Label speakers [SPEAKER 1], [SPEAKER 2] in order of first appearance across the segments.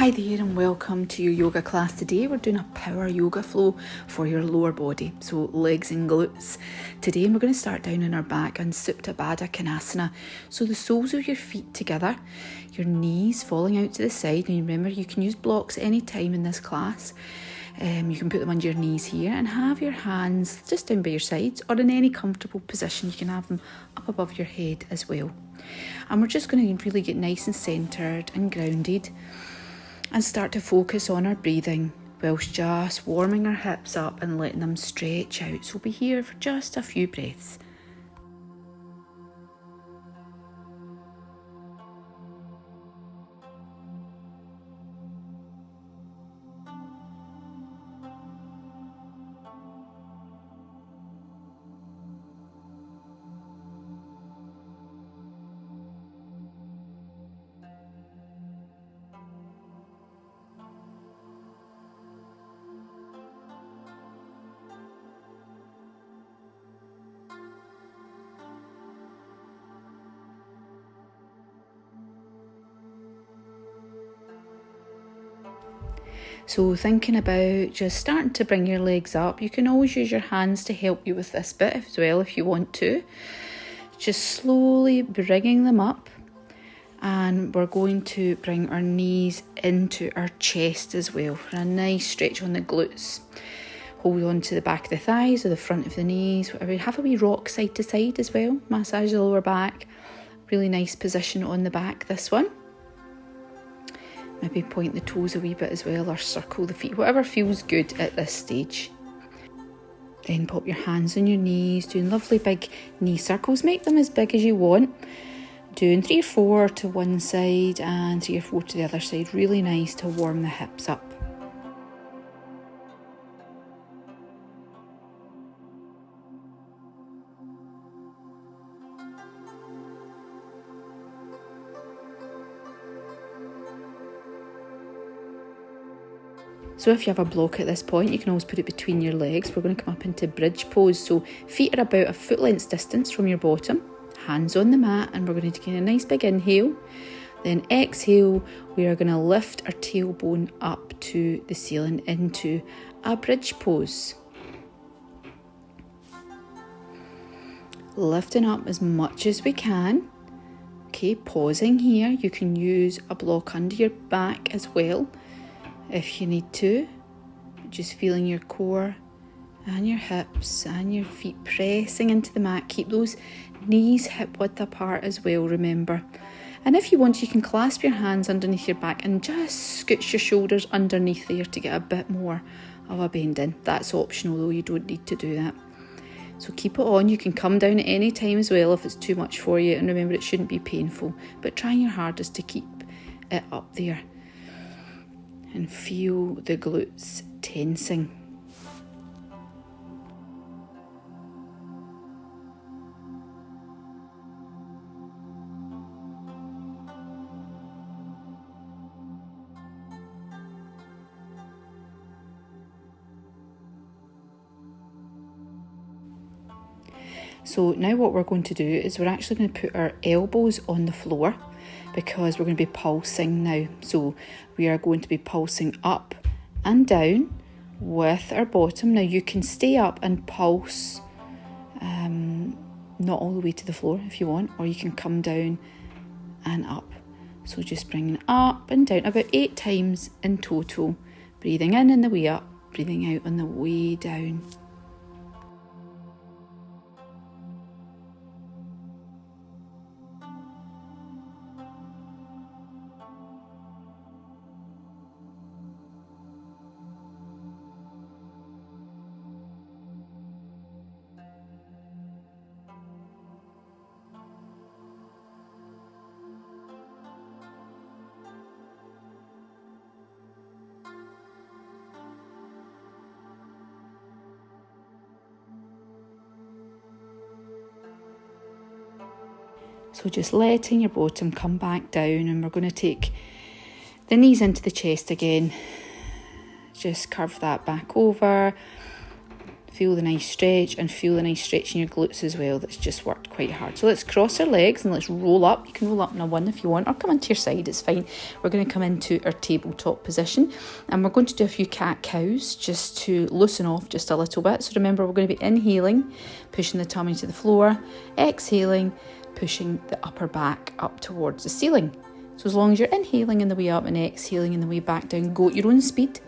[SPEAKER 1] Hi there and welcome to your yoga class today. We're doing a power yoga flow for your lower body, so legs and glutes. Today we're going to start down on our back on Supta Baddha Konasana. So the soles of your feet together, your knees falling out to the side. And remember, you can use blocks any time in this class. You can put them under your knees here and have your hands just down by your sides or in any comfortable position. You can have them up above your head as well. And we're just going to really get nice and centred and grounded and start to focus on our breathing whilst just warming our hips up and letting them stretch out. So we'll be here for just a few breaths. So thinking about just starting to bring your legs up, you can always use your hands to help you with this bit as well if you want to. Just slowly bringing them up, and we're going to bring our knees into our chest as well for a nice stretch on the glutes. Hold on to the back of the thighs or the front of the knees, whatever. Have a wee rock side to side as well, massage the lower back. Really nice position on the back, this one. Maybe point the toes a wee bit as well or circle the feet, whatever feels good at this stage. Then pop your hands on your knees, doing lovely big knee circles. Make them as big as you want. Doing 3 or 4 to one side and 3 or 4 to the other side. Really nice to warm the hips up. So if you have a block at this point, you can always put it between your legs. We're going to come up into bridge pose. So feet are about a foot length distance from your bottom, hands on the mat, and we're going to take a nice big inhale. Then exhale, we are going to lift our tailbone up to the ceiling into a bridge pose. Lifting up as much as we can. Okay, pausing here. You can use a block under your back as well if you need to. Just feeling your core and your hips and your feet pressing into the mat. Keep those knees hip width apart as well, remember. And if you want, you can clasp your hands underneath your back and just scooch your shoulders underneath there to get a bit more of a bend in. That's optional though, you don't need to do that. So keep it on. You can come down at any time as well if it's too much for you, and remember, it shouldn't be painful, but trying your hardest to keep it up there. And feel the glutes tensing. So now what we're going to do is we're actually going to put our elbows on the floor, because we're going to be pulsing now. So we are going to be pulsing up and down with our bottom. Now you can stay up and pulse, not all the way to the floor if you want, or you can come down and up. So just bringing up and down about 8 times in total. Breathing in on the way up, breathing out on the way down. So just letting your bottom come back down, and we're going to take the knees into the chest again. Just curve that back over. Feel the nice stretch and feel the nice stretch in your glutes as well. That's just worked quite hard. So let's cross our legs and let's roll up. You can roll up in a 1 if you want, or come onto your side, it's fine. We're going to come into our tabletop position and we're going to do a few cat-cows just to loosen off just a little bit. So remember, we're going to be inhaling, pushing the tummy to the floor, exhaling, pushing the upper back up towards the ceiling. So as long as you're inhaling in the way up and exhaling in the way back down, go at your own speed.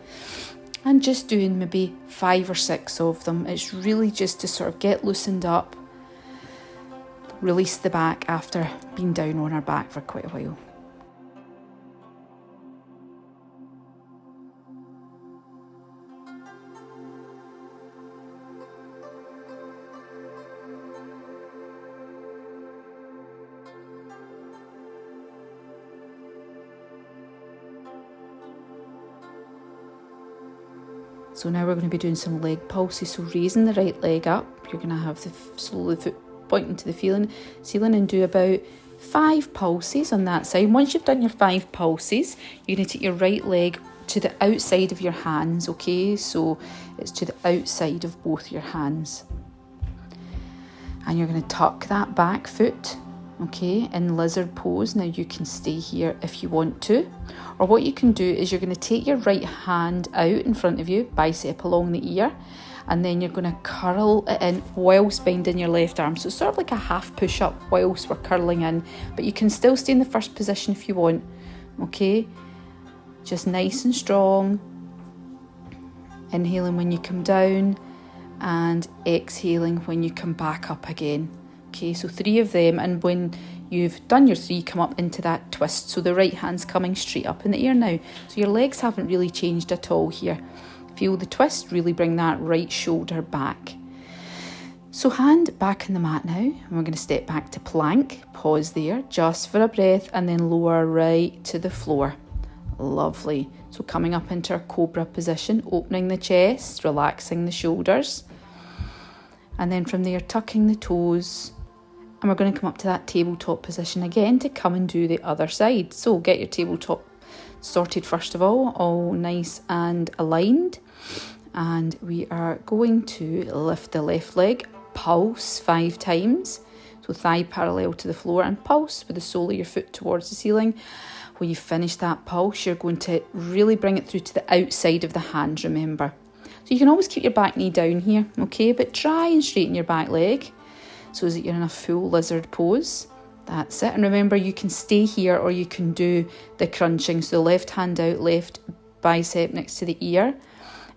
[SPEAKER 1] And just doing maybe 5 or 6 of them. It's really just to sort of get loosened up, release the back after being down on our back for quite a while. So now we're going to be doing some leg pulses. So raising the right leg up, you're going to have slowly the foot pointing to the ceiling and do about 5 pulses on that side. Once you've done your 5 pulses, you're going to take your right leg to the outside of your hands, okay? So it's to the outside of both your hands. And you're going to tuck that back foot, okay, in lizard pose. Now you can stay here if you want to. Or what you can do is you're going to take your right hand out in front of you, bicep along the ear, and then you're going to curl it in whilst bending your left arm. So it's sort of like a half push-up whilst we're curling in, but you can still stay in the first position if you want, okay? Just nice and strong. Inhaling when you come down and exhaling when you come back up again. Okay, so 3 of them, and when you've done your 3, come up into that twist. So the right hand's coming straight up in the air now. So your legs haven't really changed at all here. Feel the twist, really bring that right shoulder back. So hand back in the mat now, and we're going to step back to plank. Pause there, just for a breath, and then lower right to the floor. Lovely. So coming up into our Cobra position, opening the chest, relaxing the shoulders. And then from there, tucking the toes. And we're going to come up to that tabletop position again to come and do the other side. So get your tabletop sorted first of all nice and aligned. And we are going to lift the left leg, pulse 5 times. So thigh parallel to the floor and pulse with the sole of your foot towards the ceiling. When you finish that pulse, you're going to really bring it through to the outside of the hands, remember. So you can always keep your back knee down here, okay? But try and straighten your back leg so that you're in a full lizard pose. That's it. And remember, you can stay here or you can do the crunching. So left hand out, left bicep next to the ear,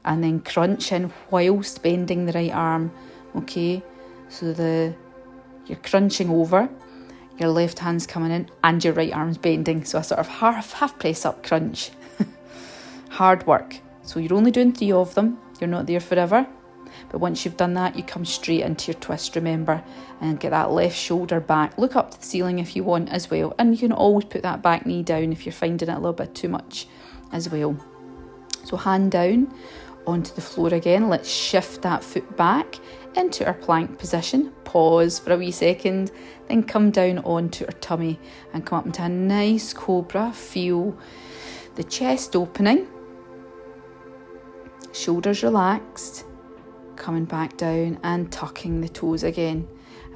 [SPEAKER 1] and then crunch in whilst bending the right arm, okay? So you're crunching over, your left hand's coming in and your right arm's bending. So a sort of half press up crunch. Hard work. So you're only doing 3 of them. You're not there forever. But once you've done that, you come straight into your twist, remember, and get that left shoulder back. Look up to the ceiling if you want as well. And you can always put that back knee down if you're finding it a little bit too much as well. So hand down onto the floor again. Let's shift that foot back into our plank position. Pause for a wee second, then come down onto our tummy and come up into a nice cobra. Feel the chest opening, shoulders relaxed, coming back down and tucking the toes again.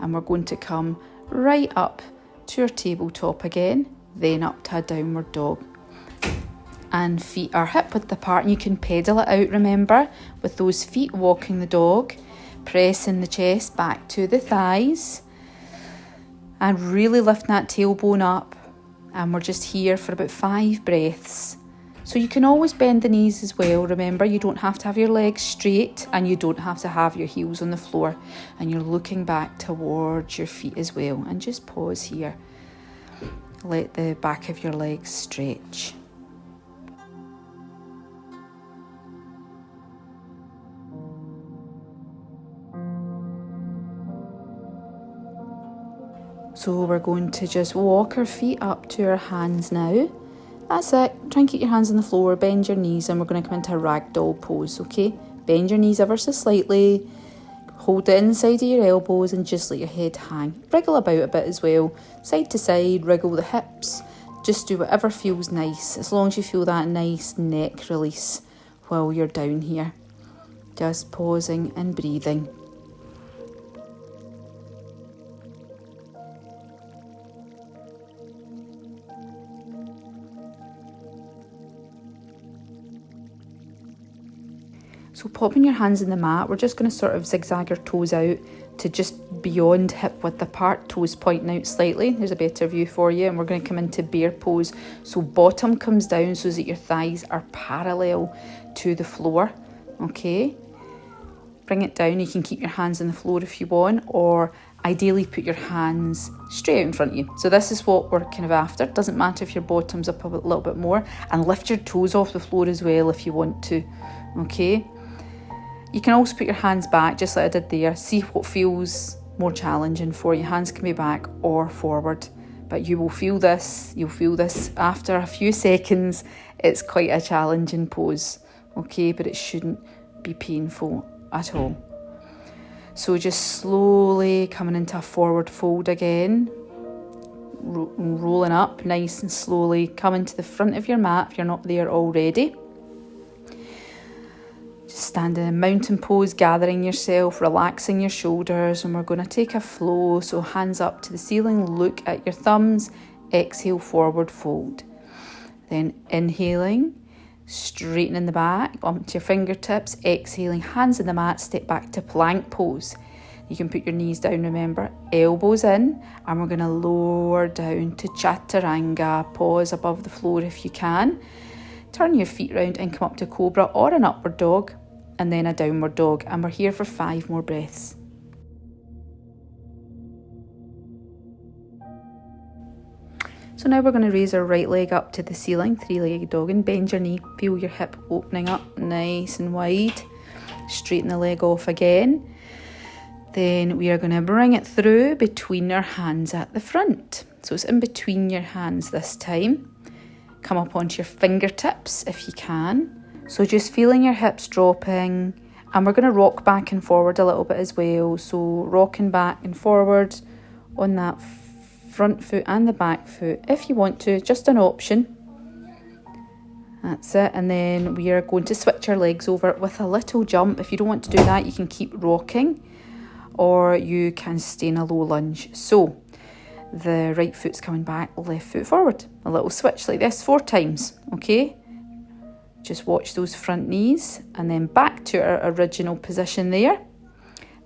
[SPEAKER 1] And we're going to come right up to our tabletop again, then up to a downward dog. And feet are hip width apart, and you can pedal it out, remember, with those feet walking the dog, pressing the chest back to the thighs and really lifting that tailbone up. And we're just here for about 5 breaths. So you can always bend the knees as well. Remember, you don't have to have your legs straight and you don't have to have your heels on the floor. And you're looking back towards your feet as well. And just pause here. Let the back of your legs stretch. So we're going to just walk our feet up to our hands now. That's it. Try and keep your hands on the floor, bend your knees, and we're going to come into a Ragdoll Pose, okay? Bend your knees ever so slightly, hold the inside of your elbows and just let your head hang. Wriggle about a bit as well, side to side, wriggle the hips. Just do whatever feels nice, as long as you feel that nice neck release while you're down here. Just pausing and breathing. So popping your hands in the mat, we're just going to sort of zigzag your toes out to just beyond hip width apart, toes pointing out slightly. There's a better view for you. And we're going to come into bear pose. So bottom comes down so that your thighs are parallel to the floor. Okay. Bring it down. You can keep your hands on the floor if you want, or ideally put your hands straight out in front of you. So this is what we're kind of after. Doesn't matter if your bottom's up a little bit more, and lift your toes off the floor as well if you want to. Okay. You can also put your hands back, just like I did there. See what feels more challenging for you. Hands can be back or forward, but you will feel this. You'll feel this after a few seconds. It's quite a challenging pose, okay? But it shouldn't be painful at all. So just slowly coming into a forward fold again. Rolling up nice and slowly. Coming to the front of your mat if you're not there already. Standing in mountain pose, gathering yourself, relaxing your shoulders, and we're going to take a flow. So hands up to the ceiling, look at your thumbs, exhale, forward fold. Then inhaling, straightening the back onto your fingertips, exhaling, hands in the mat, step back to plank pose. You can put your knees down, remember, elbows in, and we're going to lower down to chaturanga, pause above the floor if you can. Turn your feet round and come up to Cobra or an upward dog, and then a downward dog, and we're here for 5 more breaths. So now we're going to raise our right leg up to the ceiling, 3-legged dog, and bend your knee. Feel your hip opening up nice and wide. Straighten the leg off again. Then we are going to bring it through between our hands at the front. So it's in between your hands this time. Come up onto your fingertips if you can. So just feeling your hips dropping, and we're going to rock back and forward a little bit as well. So rocking back and forward on that front foot and the back foot if you want to, just an option. That's it. And then we are going to switch our legs over with a little jump. If you don't want to do that, you can keep rocking, or you can stay in a low lunge. So the right foot's coming back, left foot forward. A little switch like this 4 times, okay? Just watch those front knees, and then back to our original position there.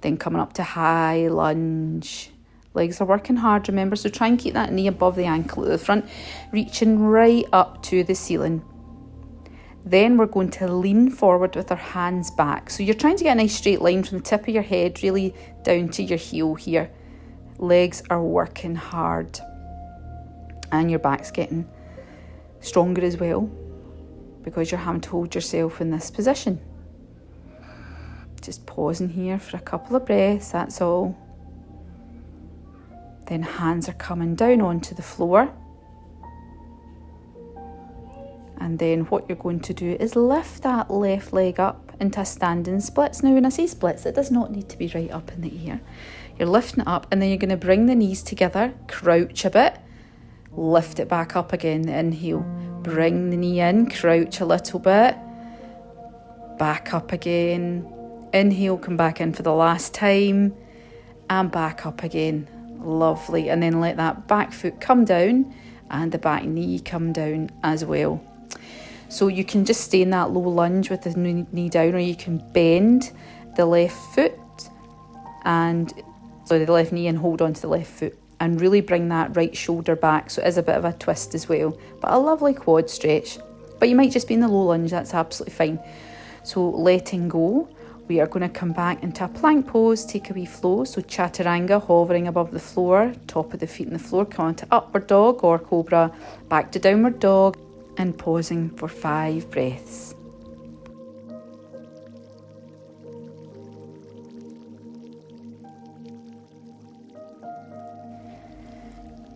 [SPEAKER 1] Then coming up to high lunge. Legs are working hard, remember, so try and keep that knee above the ankle at the front, reaching right up to the ceiling. Then we're going to lean forward with our hands back. So you're trying to get a nice straight line from the tip of your head really down to your heel here. Legs are working hard, and your back's getting stronger as well, because you're having to hold yourself in this position. Just pausing here for a couple of breaths, that's all. Then hands are coming down onto the floor. And then what you're going to do is lift that left leg up into a standing splits. Now when I say splits, it does not need to be right up in the air. You're lifting it up, and then you're going to bring the knees together, crouch a bit, lift it back up again, the inhale. Bring the knee in, crouch a little bit, back up again. Inhale, come back in for the last time, and back up again. Lovely. And then let that back foot come down and the back knee come down as well. So you can just stay in that low lunge with the knee down, or you can bend the left foot and the left knee and hold on to the left foot, and really bring that right shoulder back. So it is a bit of a twist as well, but a lovely quad stretch. But you might just be in the low lunge, that's absolutely fine. So letting go, we are going to come back into a plank pose, take a wee flow. So chaturanga, hovering above the floor, top of the feet on the floor, come on to upward dog or cobra, back to downward dog, and pausing for 5 breaths.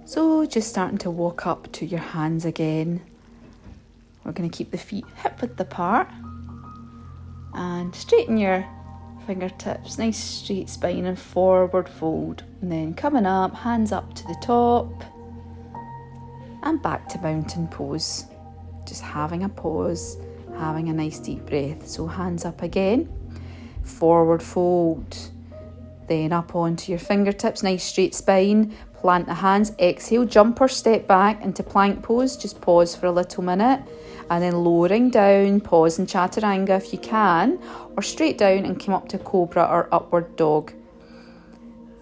[SPEAKER 1] So just starting to walk up to your hands again. We're going to keep the feet hip width apart, and straighten your fingertips, nice straight spine and forward fold. And then coming up, hands up to the top and back to mountain pose. Just having a pause, having a nice deep breath. So hands up again. forward fold. Then up onto your fingertips, nice straight spine. Plant the hands, exhale, jump or step back into plank pose. Just pause for a little minute. And then lowering down, pause in chaturanga if you can, or straight down and come up to Cobra or upward dog.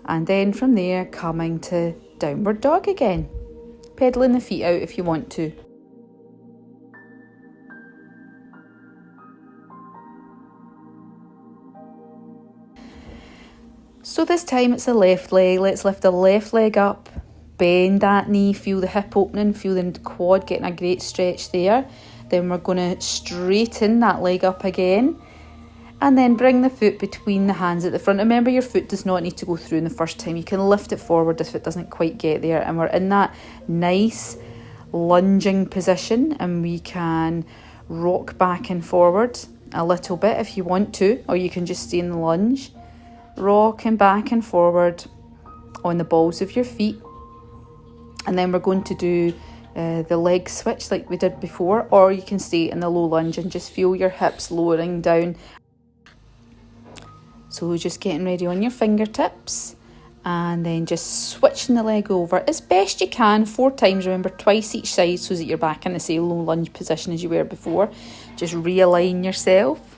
[SPEAKER 1] And then from there, coming to downward dog again. Pedaling the feet out if you want to. So this time it's the left leg. Let's lift the left leg up, bend that knee, feel the hip opening, feel the quad getting a great stretch there. Then we're going to straighten that leg up again. And then bring the foot between the hands at the front. Remember, your foot does not need to go through in the first time. You can lift it forward if it doesn't quite get there. And we're in that nice lunging position. And we can rock back and forward a little bit if you want to. Or you can just stay in the lunge. Rocking back and forward on the balls of your feet. And then we're going to do the leg switch like we did before. Or you can stay in the low lunge and just feel your hips lowering down. So just getting ready on your fingertips and then just switching the leg over as best you can 4 times. Remember, twice each side so that you're back in the same low lunge position as you were before. Just realign yourself.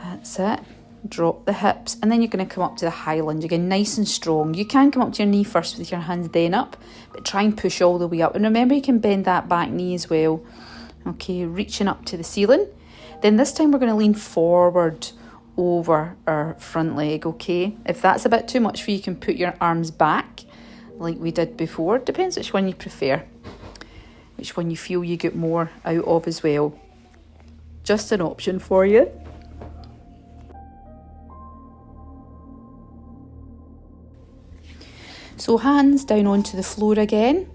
[SPEAKER 1] That's it. Drop the hips and then you're going to come up to the high lunge again, nice and strong. You can come up to your knee first with your hands then up, but try and push all the way up. And remember, you can bend that back knee as well. Okay, reaching up to the ceiling. Then this time we're going to lean forward over our front leg, okay? If that's a bit too much for you, you can put your arms back like we did before. Depends which one you prefer, which one you feel you get more out of as well. Just an option for you. So hands down onto the floor again.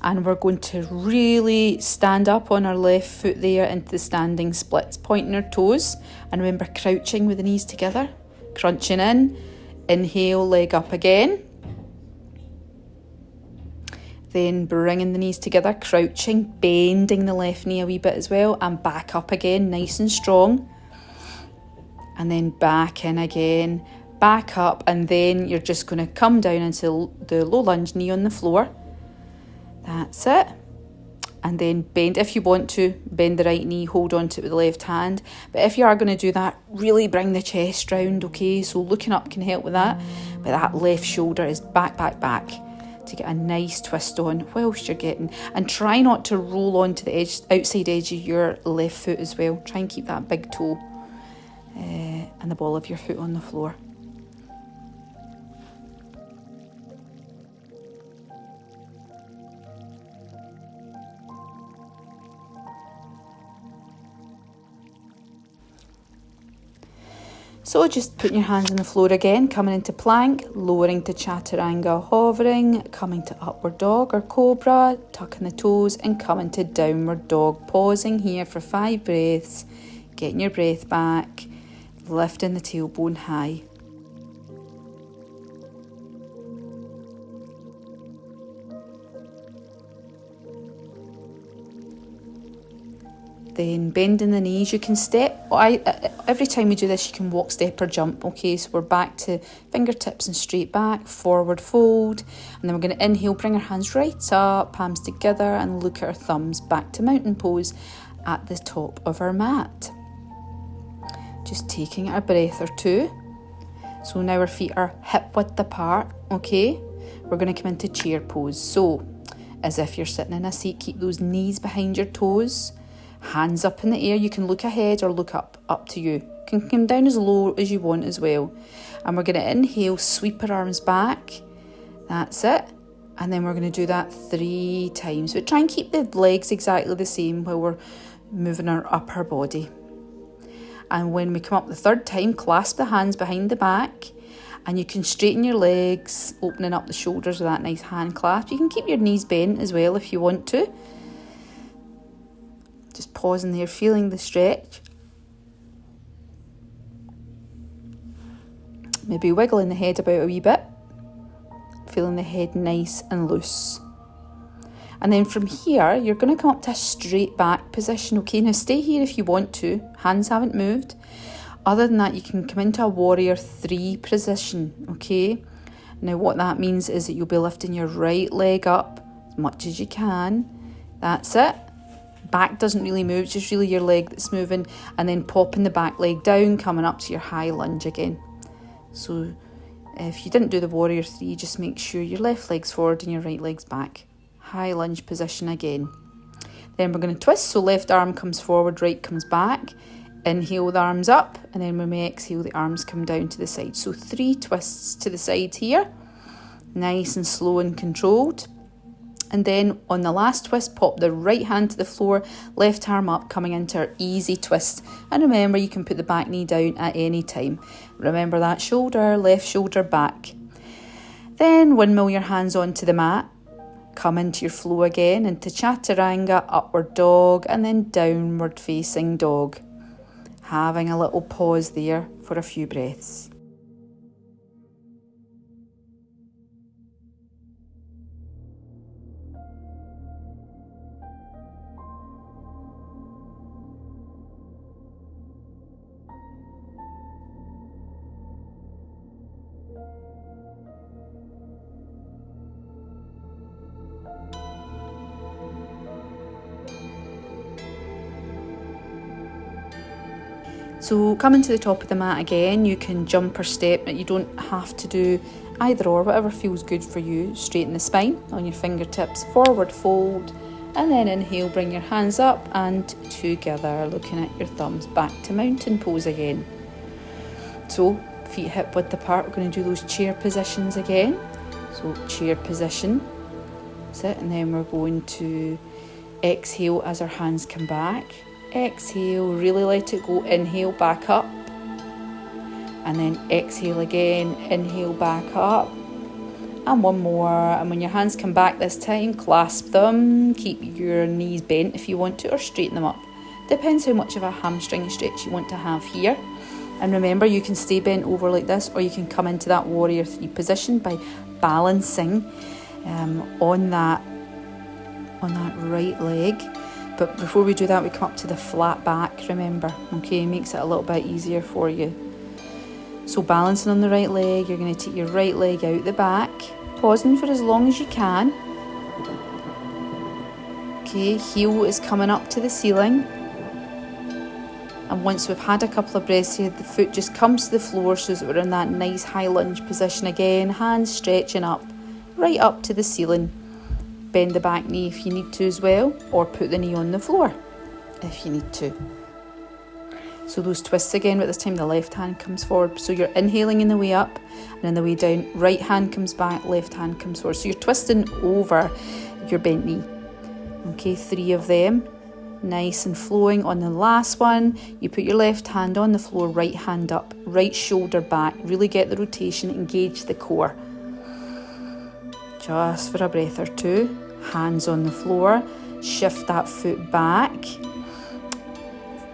[SPEAKER 1] And we're going to really stand up on our left foot there into the standing splits, pointing our toes. And remember, crouching with the knees together, crunching in. Inhale, leg up again. Then bringing the knees together, crouching, bending the left knee a wee bit as well. And back up again, nice and strong. And then back in again, back up. And then you're just going to come down into the low lunge, knee on the floor. That's it. And then bend, if you want to, bend the right knee, hold on to it with the left hand. But if you are going to do that, really bring the chest round, okay? So looking up can help with that. But that left shoulder is back, back, to get a nice twist on whilst you're getting. And try not to roll onto the edge, outside edge of your left foot as well. Try and keep that big toe and the ball of your foot on the floor. So just putting your hands on the floor again, coming into plank, lowering to chaturanga, hovering, coming to upward dog or cobra, tucking the toes and coming to downward dog. Pausing here for 5 breaths, getting your breath back, lifting the tailbone high. Then bending the knees, you can step. Every time we do this, you can walk, step or jump. Okay, so we're back to fingertips and straight back, forward fold. And then we're going to inhale, bring our hands right up, palms together and look at our thumbs, back to mountain pose at the top of our mat. Just taking a breath or 2. So now our feet are hip width apart, okay? We're going to come into chair pose. So, as if you're sitting in a seat, keep those knees behind your toes. Hands up in the air. You can look ahead or look up to you. You can come down as low as you want as well. And we're going to inhale, sweep our arms back. That's it. And then we're going to do that 3 times. But try and keep the legs exactly the same while we're moving our upper body. And when we come up the 3rd time, clasp the hands behind the back. And you can straighten your legs, opening up the shoulders with that nice hand clasp. You can keep your knees bent as well if you want to. Just pausing there, feeling the stretch. Maybe wiggling the head about a wee bit. Feeling the head nice and loose. And then from here, you're going to come up to a straight back position. Okay, now stay here if you want to. Hands haven't moved. Other than that, you can come into a warrior 3 position, okay? Now what that means is that you'll be lifting your right leg up as much as you can. That's it. Back doesn't really move, it's just really your leg that's moving, and then popping the back leg down, coming up to your high lunge again. So if you didn't do the warrior 3, just make sure your left leg's forward and your right leg's back. High lunge position again. Then we're going to twist, so left arm comes forward, right comes back. Inhale the arms up, and then when we exhale, the arms come down to the side. So 3 twists to the side here, nice and slow and controlled. And then on the last twist, pop the right hand to the floor, left arm up, coming into our easy twist. And remember, you can put the back knee down at any time. Remember that shoulder, left shoulder back. Then windmill your hands onto the mat. Come into your flow again, into Chaturanga, upward dog, and then downward facing dog. Having a little pause there for a few breaths. So coming to the top of the mat again, you can jump or step. You don't have to do either or, whatever feels good for you. Straighten the spine on your fingertips, forward fold, and then inhale, bring your hands up and together, looking at your thumbs, back to mountain pose again. So feet hip width apart, we're going to do those chair positions again. So chair position, sit, and then we're going to exhale as our hands come back. Exhale, really let it go, inhale, back up, and then exhale again, inhale, back up, and one more. And when your hands come back this time, clasp them, keep your knees bent if you want to, or straighten them up. Depends how much of a hamstring stretch you want to have here. And remember, you can stay bent over like this, or you can come into that warrior 3 position by balancing on that right leg. But before we do that, we come up to the flat back, remember, okay, makes it a little bit easier for you. So balancing on the right leg, you're going to take your right leg out the back, pausing for as long as you can. Okay, heel is coming up to the ceiling. And once we've had a couple of breaths here, the foot just comes to the floor so that we're in that nice high lunge position again, hands stretching up, right up to the ceiling. Bend the back knee if you need to as well, or put the knee on the floor if you need to. So those twists again, but this time the left hand comes forward. So you're inhaling in the way up, and in the way down, right hand comes back, left hand comes forward. So you're twisting over your bent knee. Okay, 3 of them, nice and flowing. On the last one, you put your left hand on the floor, right hand up, right shoulder back. Really get the rotation, engage the core. Just for a breath or two. Hands on the floor, shift that foot back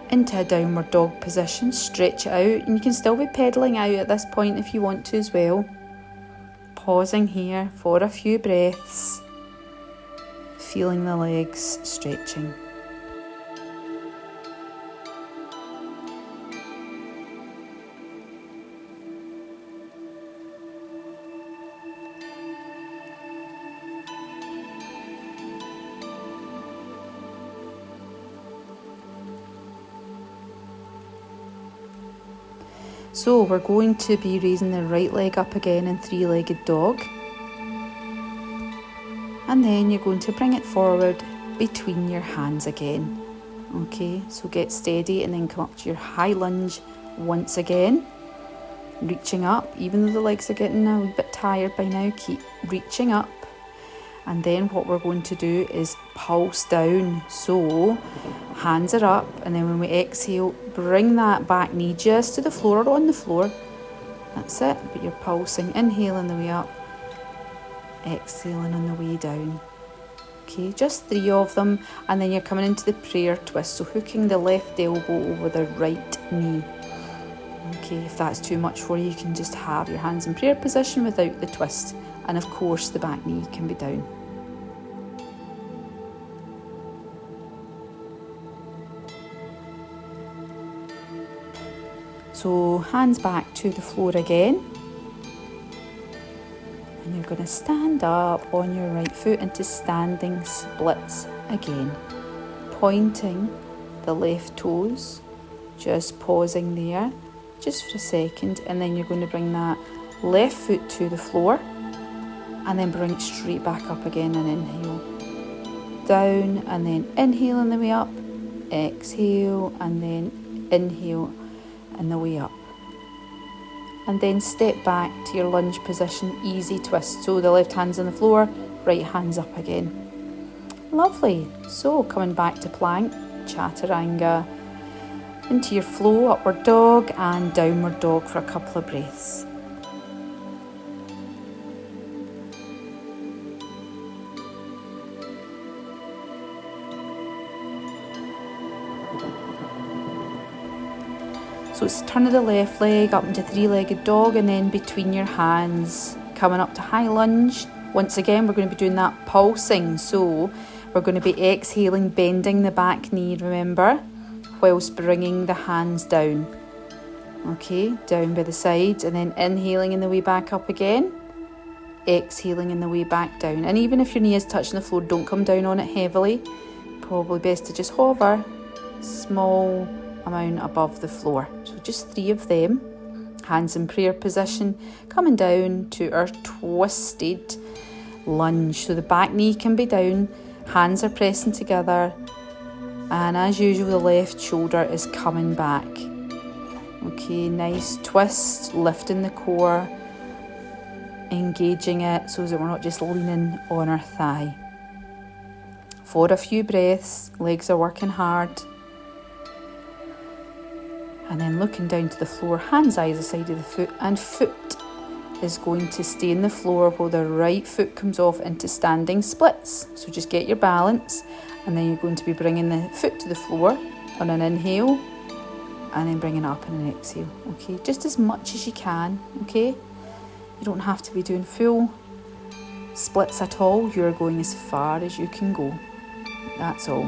[SPEAKER 1] into a downward dog position, stretch it out, and you can still be pedaling out at this point if you want to as well. Pausing here for a few breaths, feeling the legs stretching. So we're going to be raising the right leg up again in 3-legged dog. And then you're going to bring it forward between your hands again. Okay, so get steady and then come up to your high lunge once again. Reaching up, even though the legs are getting a wee bit tired by now, keep reaching up. And then what we're going to do is pulse down. So hands are up, and then when we exhale, bring that back knee just to the floor or on the floor. That's it, but you're pulsing, inhaling the way up, exhaling on the way down. Okay, just 3 of them, and then you're coming into the prayer twist, so hooking the left elbow over the right knee. Okay, if that's too much for you, you can just have your hands in prayer position without the twist. And of course the back knee can be down. So hands back to the floor again. And you're going to stand up on your right foot into standing splits again. Pointing the left toes, just pausing there, just for a second, and then you're going to bring that left foot to the floor and then bring it straight back up again and inhale. Down and then inhale on the way up, exhale and then inhale on the way up. And then step back to your lunge position, easy twist. So the left hand's on the floor, right hand's up again. Lovely. So coming back to plank, chaturanga, into your flow, upward dog and downward dog for a couple of breaths. So it's turn of the left leg up into three-legged dog and then between your hands, coming up to high lunge. Once again, we're going to be doing that pulsing. So we're going to be exhaling, bending the back knee, remember, whilst bringing the hands down. Okay, down by the sides and then inhaling in the way back up again. Exhaling in the way back down. And even if your knee is touching the floor, don't come down on it heavily. Probably best to just hover small amount above the floor. So just 3 of them. Hands in prayer position, coming down to our twisted lunge. So the back knee can be down, hands are pressing together, and as usual the left shoulder is coming back. Okay, nice twist, lifting the core, engaging it so that we're not just leaning on our thigh. For a few breaths, legs are working hard. And then looking down to the floor, hands either side of the foot, and foot is going to stay in the floor while the right foot comes off into standing splits. So just get your balance, and then you're going to be bringing the foot to the floor on an inhale and then bringing it up on an exhale. Okay, just as much as you can. Okay, you don't have to be doing full splits at all. You're going as far as you can go. That's all.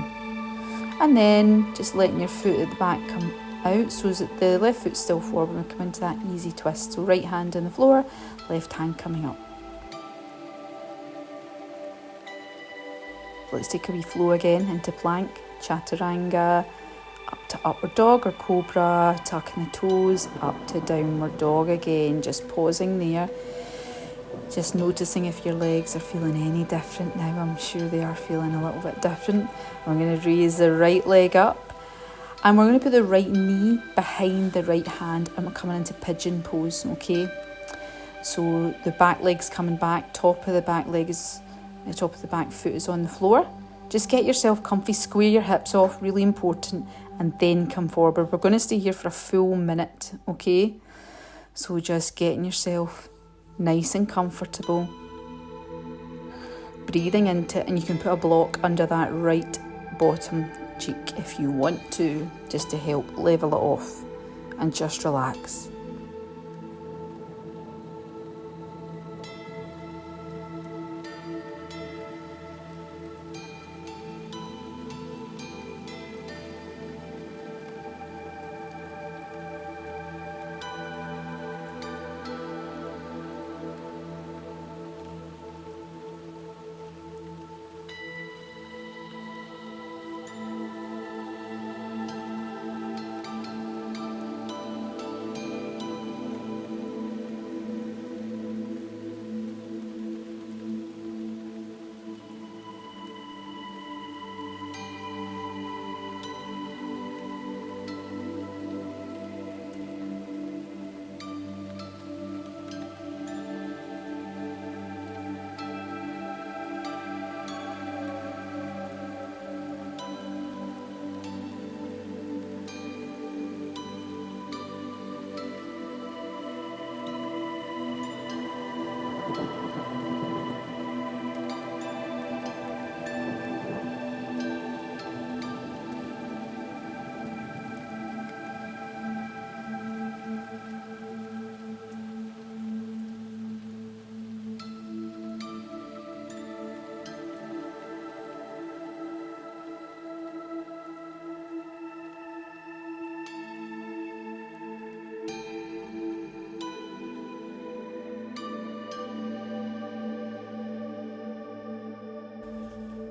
[SPEAKER 1] And then just letting your foot at the back come out so that the left foot's still forward when we come into that easy twist. So right hand on the floor, left hand coming up. Let's take a wee flow again into plank, chaturanga, up to upward dog or cobra, tucking the toes, up to downward dog again, just pausing there. Just noticing if your legs are feeling any different now. I'm sure they are feeling a little bit different. I'm going to raise the right leg up. And we're going to put the right knee behind the right hand and we're coming into pigeon pose, okay? So the back leg's coming back, top of the back foot is on the floor. Just get yourself comfy, square your hips off, really important, and then come forward. We're going to stay here for a full minute, okay? So just getting yourself nice and comfortable. Breathing into it, and you can put a block under that right bottom cheek if you want to, just to help level it off, and just relax.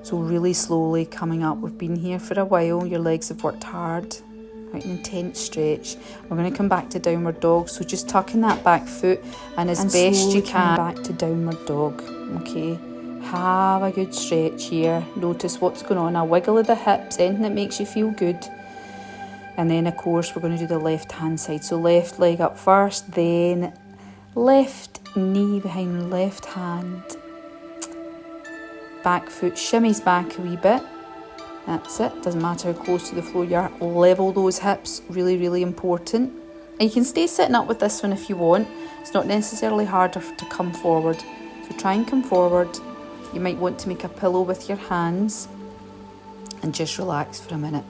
[SPEAKER 1] So really slowly coming up. We've been here for a while. Your legs have worked hard. Quite an intense stretch. We're going to come back to downward dog. So just tucking that back foot and as best you can back to downward dog. Okay. Have a good stretch here. Notice what's going on. A wiggle of the hips, anything that makes you feel good. And then of course we're going to do the left hand side. So left leg up first, then left knee behind left hand. Back foot shimmies back a wee bit. That's it. Doesn't matter how close to the floor you are. Level those hips. Really, really important. And you can stay sitting up with this one if you want. It's not necessarily harder to come forward. So try and come forward. You might want to make a pillow with your hands and just relax for a minute.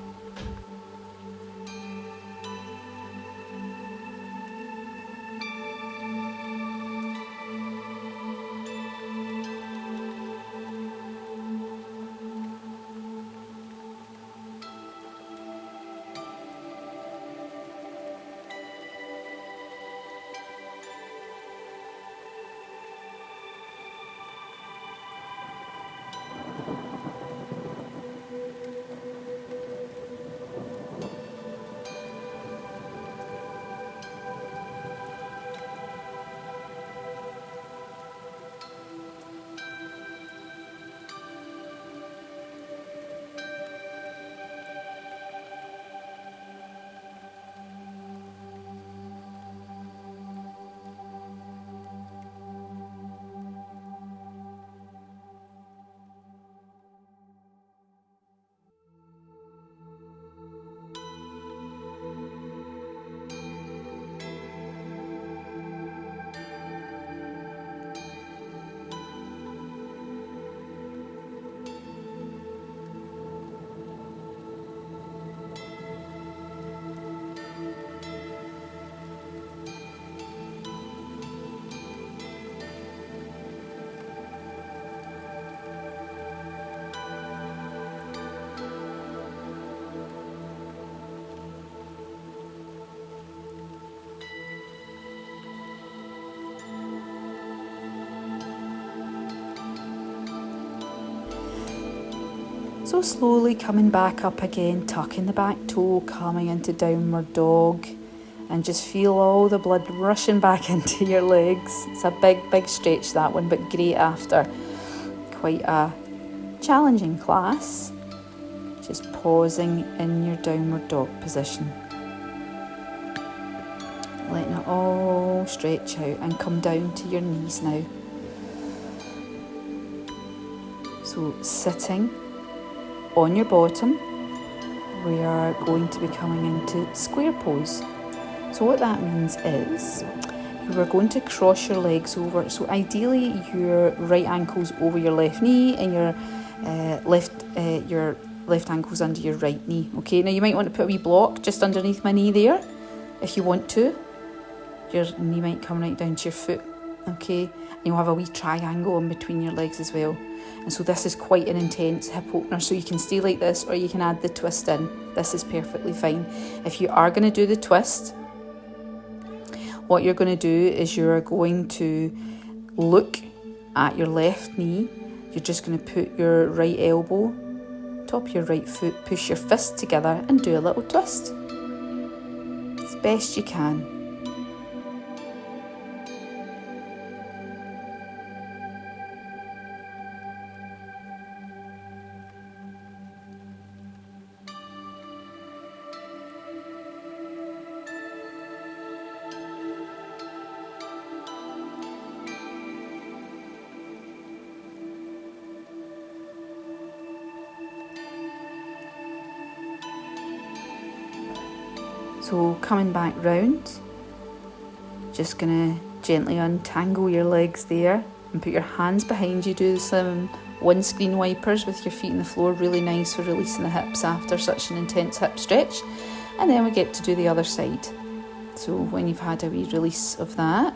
[SPEAKER 1] So slowly coming back up again, tucking the back toe, coming into downward dog, and just feel all the blood rushing back into your legs. It's a big stretch, that one, but great after quite a challenging class. Just pausing in your downward dog position. Letting it all stretch out and come down to your knees now. So sitting on your bottom, we are going to be coming into square pose. So what that means is you are going to cross your legs over. So ideally your right ankle's over your left knee and your left ankle's under your right knee. Okay, now you might want to put a wee block just underneath my knee there if you want to. Your knee might come right down to your foot. Okay, and you'll have a wee triangle in between your legs as well. And so this is quite an intense hip opener, so you can stay like this or you can add the twist in. This is perfectly fine. If you are going to do the twist, what you're going to do is you're going to look at your left knee. You're just going to put your right elbow, top of your right foot, push your fist together and do a little twist. As best you can. So coming back round, just gonna gently untangle your legs there and put your hands behind you. Do some windscreen wipers with your feet on the floor, really nice for releasing the hips after such an intense hip stretch. And then we get to do the other side. So when you've had a wee release of that,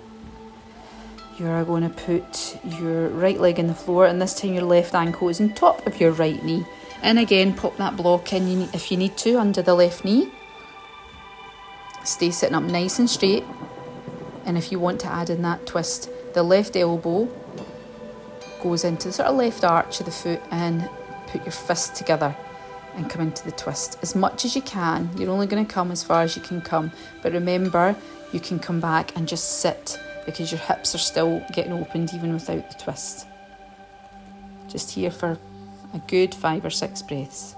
[SPEAKER 1] you're going to put your right leg in the floor, and this time your left ankle is on top of your right knee. And again, pop that block in if you need to under the left knee. Stay sitting up nice and straight, and if you want to add in that twist, the left elbow goes into the sort of left arch of the foot and put your fist together and come into the twist as much as you can. You're only going to come as far as you can come, but remember, you can come back and just sit because your hips are still getting opened even without the twist. Just here for a good 5 or 6 breaths.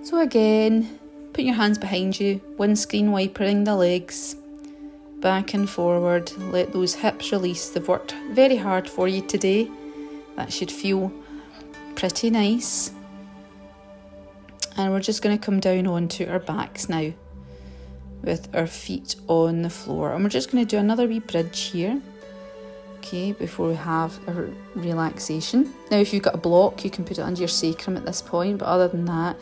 [SPEAKER 1] So again, put your hands behind you, windscreen wipering the legs, back and forward, let those hips release. They've worked very hard for you today. That should feel pretty nice. And we're just going to come down onto our backs now with our feet on the floor. And we're just going to do another wee bridge here, okay, before we have our relaxation. Now if you've got a block, you can put it under your sacrum at this point, but other than that,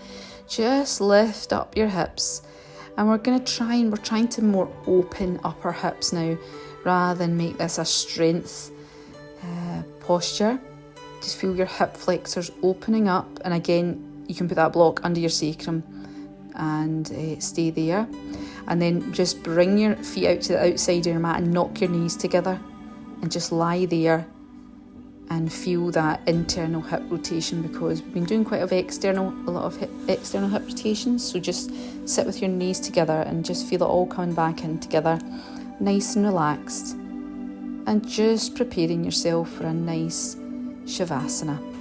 [SPEAKER 1] just lift up your hips. And we're trying to more open up our hips now, rather than make this a strength posture. Just feel your hip flexors opening up, and again, you can put that block under your sacrum and stay there. And then just bring your feet out to the outside of your mat and knock your knees together and just lie there and feel that internal hip rotation, because we've been doing quite a lot of external hip rotations. So just sit with your knees together and just feel it all coming back in together, nice and relaxed, and just preparing yourself for a nice Shavasana.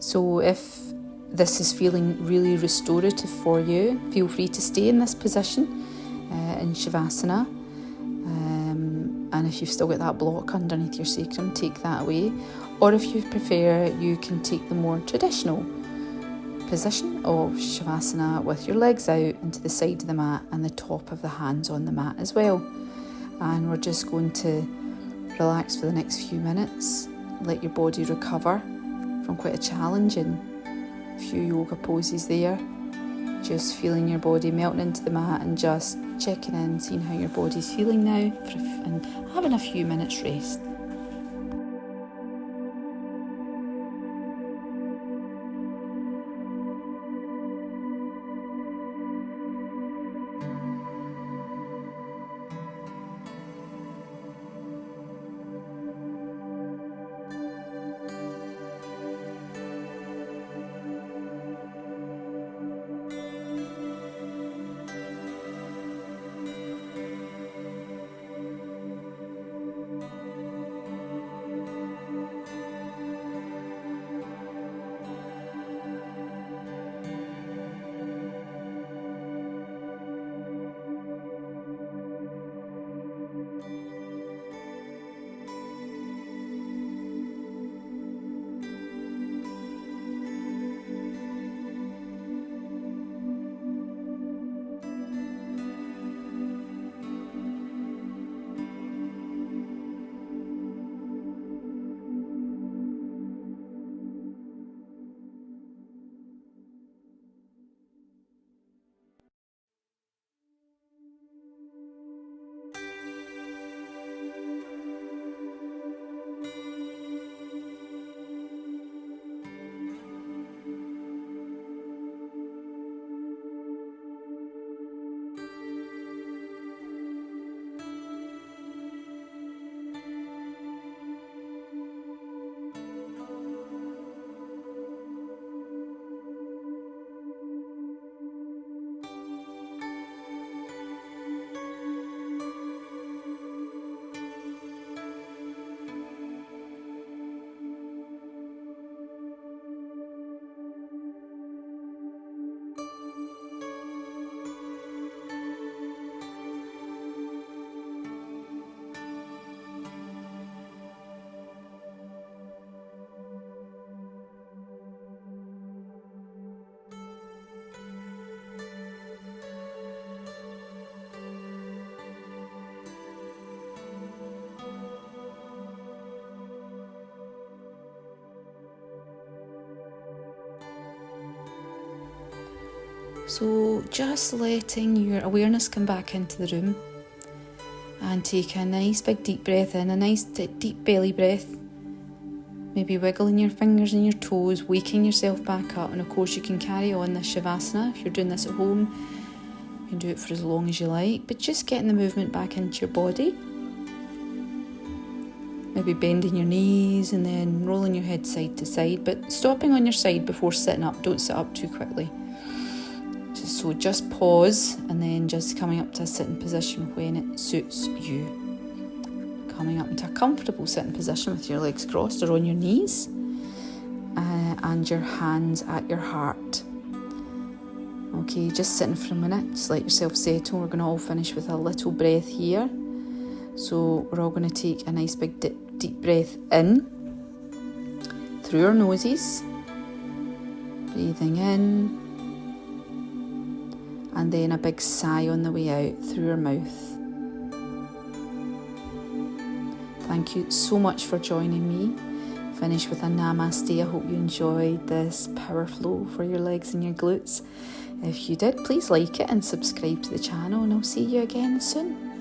[SPEAKER 1] So if this is feeling really restorative for you, feel free to stay in this position in Shavasana. And if you've still got that block underneath your sacrum, take that away. Or if you prefer, you can take the more traditional position of Shavasana with your legs out into the side of the mat and the top of the hands on the mat as well. And we're just going to relax for the next few minutes, let your body recover from quite a challenging few yoga poses there. Just feeling your body melting into the mat and just checking in, seeing how your body's feeling now, and having a few minutes rest. So just letting your awareness come back into the room, and take a nice big deep breath in, a nice deep belly breath. Maybe wiggling your fingers and your toes, waking yourself back up. And of course you can carry on this Shavasana. If you're doing this at home, you can do it for as long as you like, but just getting the movement back into your body. Maybe bending your knees and then rolling your head side to side, but stopping on your side before sitting up. Don't sit up too quickly. So just pause and then just coming up to a sitting position when it suits you. Coming up into a comfortable sitting position with your legs crossed or on your knees, and your hands at your heart. Okay, just sitting for a minute, just let yourself settle. We're going to all finish with a little breath here. So we're all going to take a nice big deep breath in through our noses, breathing in, and then a big sigh on the way out through our mouth. Thank you so much for joining me. Finish with a namaste. I hope you enjoyed this power flow for your legs and your glutes. If you did, please like it and subscribe to the channel, and I'll see you again soon.